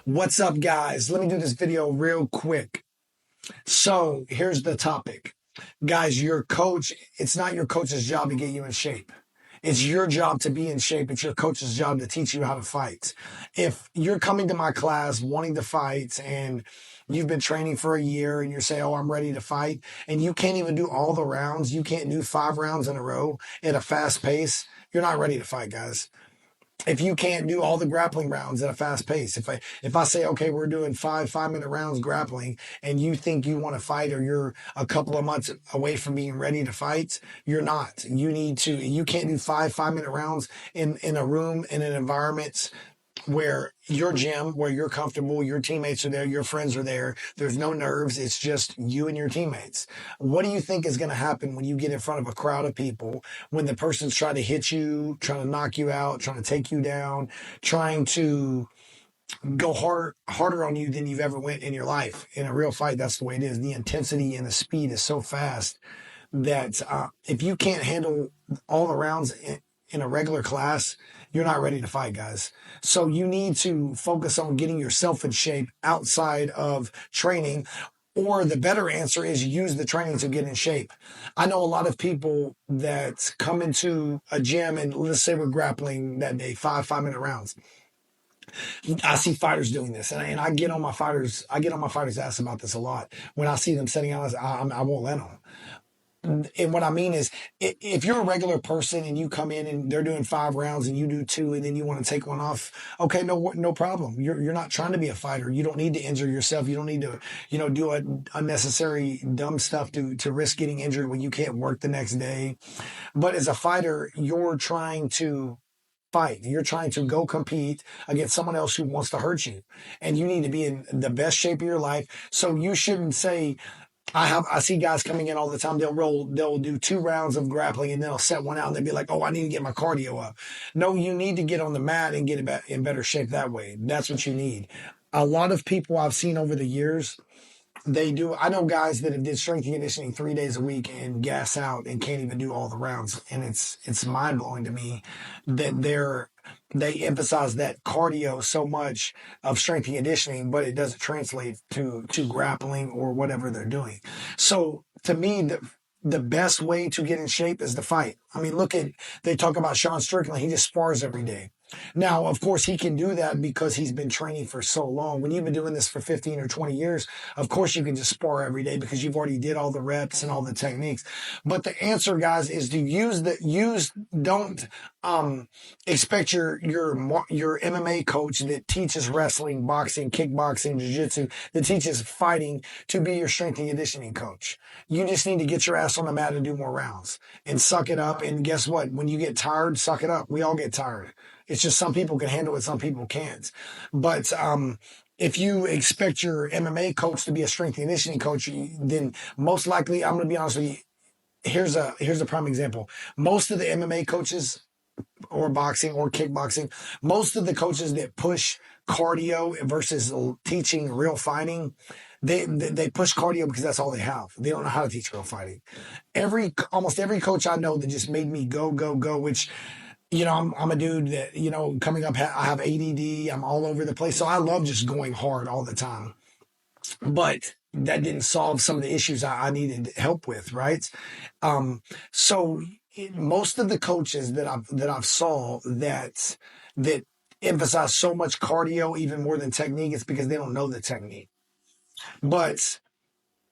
What's up, guys? Let me do this video real quick. So here's the topic. Guys, your coach, it's not your coach's job to get you in shape. It's your job to be in shape. It's your coach's job to teach you how to fight. If you're coming to my class wanting to fight and you've been training for a year and you're saying, oh, I'm ready to fight, and you can't even do all the rounds, you can't do 5 rounds in a row at a fast pace, you're not ready to fight, guys. If you can't do all the grappling rounds at a fast pace, if I say, okay, we're doing 5 5-minute rounds grappling, and you think you want to fight, or you're a couple of months away from being ready to fight, you're not. You can't do 5 5-minute rounds in a room, in an environment where your gym, where you're comfortable, your teammates are there, your friends are there. There's no nerves. It's just you and your teammates. What do you think is going to happen when you get in front of a crowd of people, when the person's trying to hit you, trying to knock you out, trying to take you down, trying to go harder on you than you've ever went in your life? In a real fight, that's the way it is. The intensity and the speed is so fast that if you can't handle all the rounds in a regular class, you're not ready to fight, guys. So you need to focus on getting yourself in shape outside of training. Or the better answer is use the training to get in shape. I know a lot of people that come into a gym, and let's say we're grappling that day, 5 5-minute rounds. I see fighters doing this, and I get on my fighters. I get on my fighters' ass about this a lot. When I see them setting out, I won't let them. And what I mean is, if you're a regular person and you come in and they're doing 5 rounds and you do 2, and then you want to take one off, okay, no problem. You're not trying to be a fighter. You don't need to injure yourself. You don't need to, do unnecessary dumb stuff to risk getting injured when you can't work the next day. But as a fighter, you're trying to fight. You're trying to go compete against someone else who wants to hurt you, and you need to be in the best shape of your life. So you shouldn't say, I see guys coming in all the time. They'll do 2 rounds of grappling, and then they'll set one out and they'll be like, oh, I need to get my cardio up. No, you need to get on the mat and get in better shape that way. That's what you need. A lot of people I've seen over the years, they do. I know guys that have did strength and conditioning 3 days a week and gas out and can't even do all the rounds. And it's mind blowing to me that they emphasize that cardio so much of strength and conditioning, but it doesn't translate to grappling or whatever they're doing. So to me, the best way to get in shape is to fight. I mean, they talk about Sean Strickland. He just spars every day. Now, of course, he can do that because he's been training for so long. When you've been doing this for 15 or 20 years, of course, you can just spar every day because you've already did all the reps and all the techniques. But the answer, guys, is to don't expect your MMA coach that teaches wrestling, boxing, kickboxing, jiu-jitsu, that teaches fighting to be your strength and conditioning coach. You just need to get your ass on the mat and do more rounds and suck it up. And guess what? When you get tired, suck it up. We all get tired. It's just some people can handle it, some people can't. But if you expect your MMA coach to be a strength and conditioning coach, then most likely, I'm going to be honest with you. Here's a prime example. Most of the MMA coaches, or boxing or kickboxing, most of the coaches that push cardio versus teaching real fighting, they push cardio because that's all they have. They don't know how to teach real fighting. Almost every coach I know that just made me go, which, I'm a dude that, coming up, I have ADD. I'm all over the place. So I love just going hard all the time. But that didn't solve some of the issues I needed help with, right? So most of the coaches that I've saw that emphasize so much cardio even more than technique, it's because they don't know the technique. But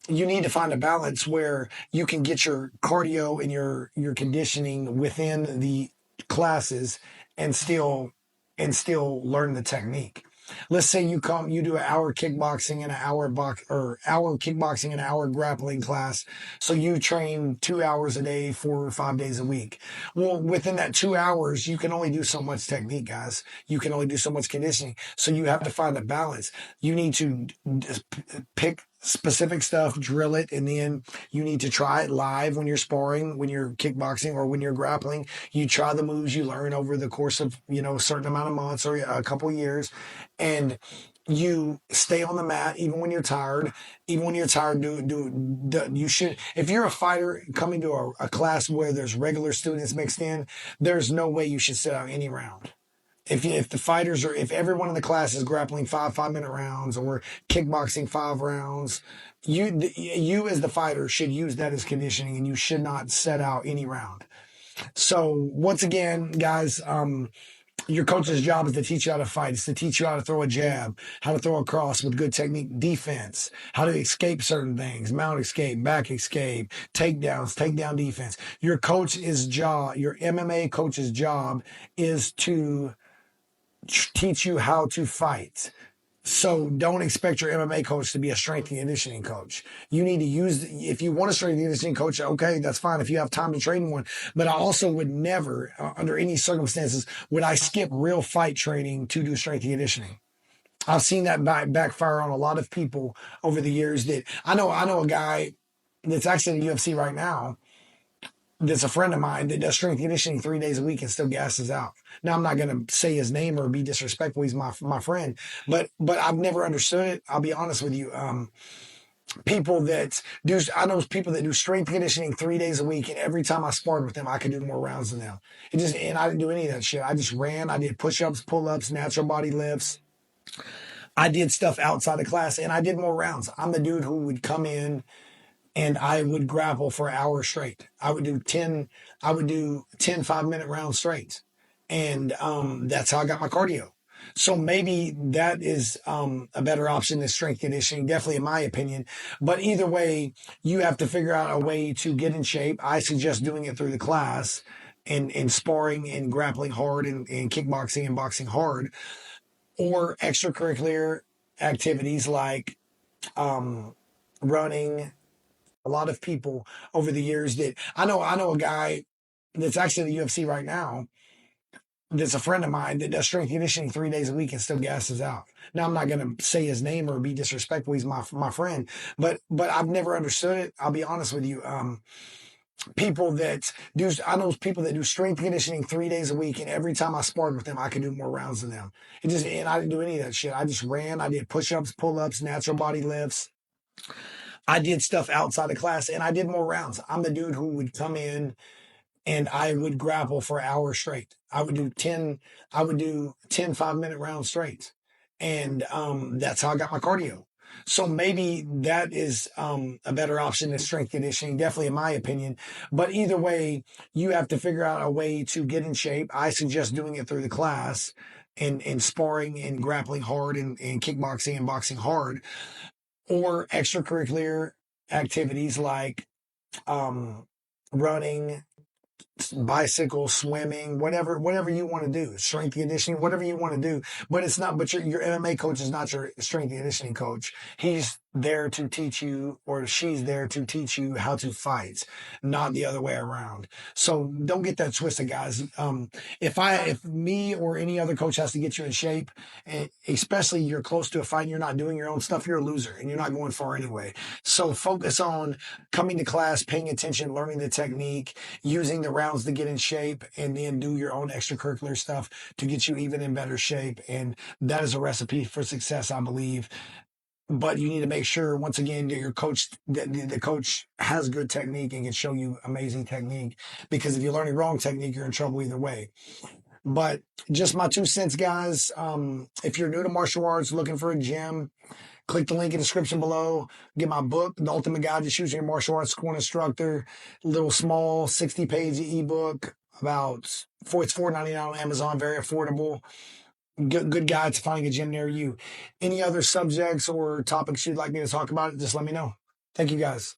you need to find a balance where you can get your cardio and your conditioning within the classes and still learn the technique. Let's say you do an hour kickboxing and hour kickboxing and an hour grappling class. So you train 2 hours a day, 4 or 5 days a week. Well, within that 2 hours, you can only do so much technique, guys. You can only do so much conditioning. So you have to find a balance. You need to pick specific stuff, drill it, and then you need to try it live when you're sparring, when you're kickboxing, or when you're grappling. You try the moves you learn over the course of, a certain amount of months or a couple years, and you stay on the mat even when you're tired. Even when you're tired, you should. If you're a fighter coming to a class where there's regular students mixed in, there's no way you should sit out any round. if the fighters are, if everyone in the class is grappling 5 minute rounds or kickboxing 5 rounds, you as the fighter should use that as conditioning, and you should not set out any round. So once again, guys, your coach's job is to teach you how to fight. It's to teach you how to throw a jab, how to throw a cross with good technique, defense, how to escape certain things, mount escape, back escape, takedowns, takedown defense. Your coach's job, your MMA coach's job is to teach you how to fight. So don't expect your MMA coach to be a strength and conditioning coach. You need to use, if you want a strength and conditioning coach, okay, that's fine if you have time to train one. But I also would never, under any circumstances, would I skip real fight training to do strength and conditioning. I've seen that backfire on a lot of people over the years. That I know a guy that's actually in the UFC right now that's a friend of mine that does strength conditioning 3 days a week and still gasses out. Now I'm not going to say his name or be disrespectful. He's my friend, but I've never understood it. I'll be honest with you. People that do, I know people that do strength conditioning 3 days a week, and every time I sparred with them, I could do more rounds than them. And I didn't do any of that shit. I just ran. I did push-ups, pull-ups, natural body lifts. I did stuff outside of class, and I did more rounds. I'm the dude who would come in and I would grapple for an hour straight. I would do 10 5 minute rounds straight. And that's how I got my cardio. So maybe that is a better option than strength conditioning, definitely in my opinion. But either way, you have to figure out a way to get in shape. I suggest doing it through the class and sparring and grappling hard and kickboxing and boxing hard, or extracurricular activities like running. A lot of people over the years that I know a guy that's actually in the UFC right now that's a friend of mine that does strength conditioning 3 days a week and still gasses out. Now I'm not going to say his name or be disrespectful. He's my friend, but I've never understood it. I'll be honest with you. People that do, I know people that do strength conditioning 3 days a week, and every time I sparred with them, I could do more rounds than them. And I didn't do any of that shit. I just ran. I did push-ups, pull-ups, natural body lifts. I did stuff outside of class, and I did more rounds. I'm the dude who would come in and I would grapple for an hour straight. I would do 10 5 minute rounds straight. And that's how I got my cardio. So maybe that is a better option than strength conditioning, definitely in my opinion. But either way, you have to figure out a way to get in shape. I suggest doing it through the class and sparring and grappling hard and kickboxing and boxing hard, or extracurricular activities like running, bicycle, swimming, whatever you want to do, strength conditioning, whatever you want to do. But it's not, but your MMA coach is not your strength conditioning coach. He's there to teach you, or she's there to teach you how to fight, not the other way around. So don't get that twisted, guys. If me or any other coach has to get you in shape, and especially you're close to a fight and you're not doing your own stuff, you're a loser and you're not going far anyway. So focus on coming to class, paying attention, learning the technique, using the rounds to get in shape, and then do your own extracurricular stuff to get you even in better shape. And that is a recipe for success, I believe. But you need to make sure, once again, that your coach, that the coach has good technique and can show you amazing technique. Because if you're learning wrong technique, you're in trouble either way. But just my 2 cents, guys. If you're new to martial arts, looking for a gym, click the link in the description below. Get my book, The Ultimate Guide to Choosing Your Martial Arts School Instructor. Little small 60-page ebook it's $4.99 on Amazon. Very affordable. Good guide to finding a gym near you. Any other subjects or topics you'd like me to talk about, just let me know. Thank you, guys.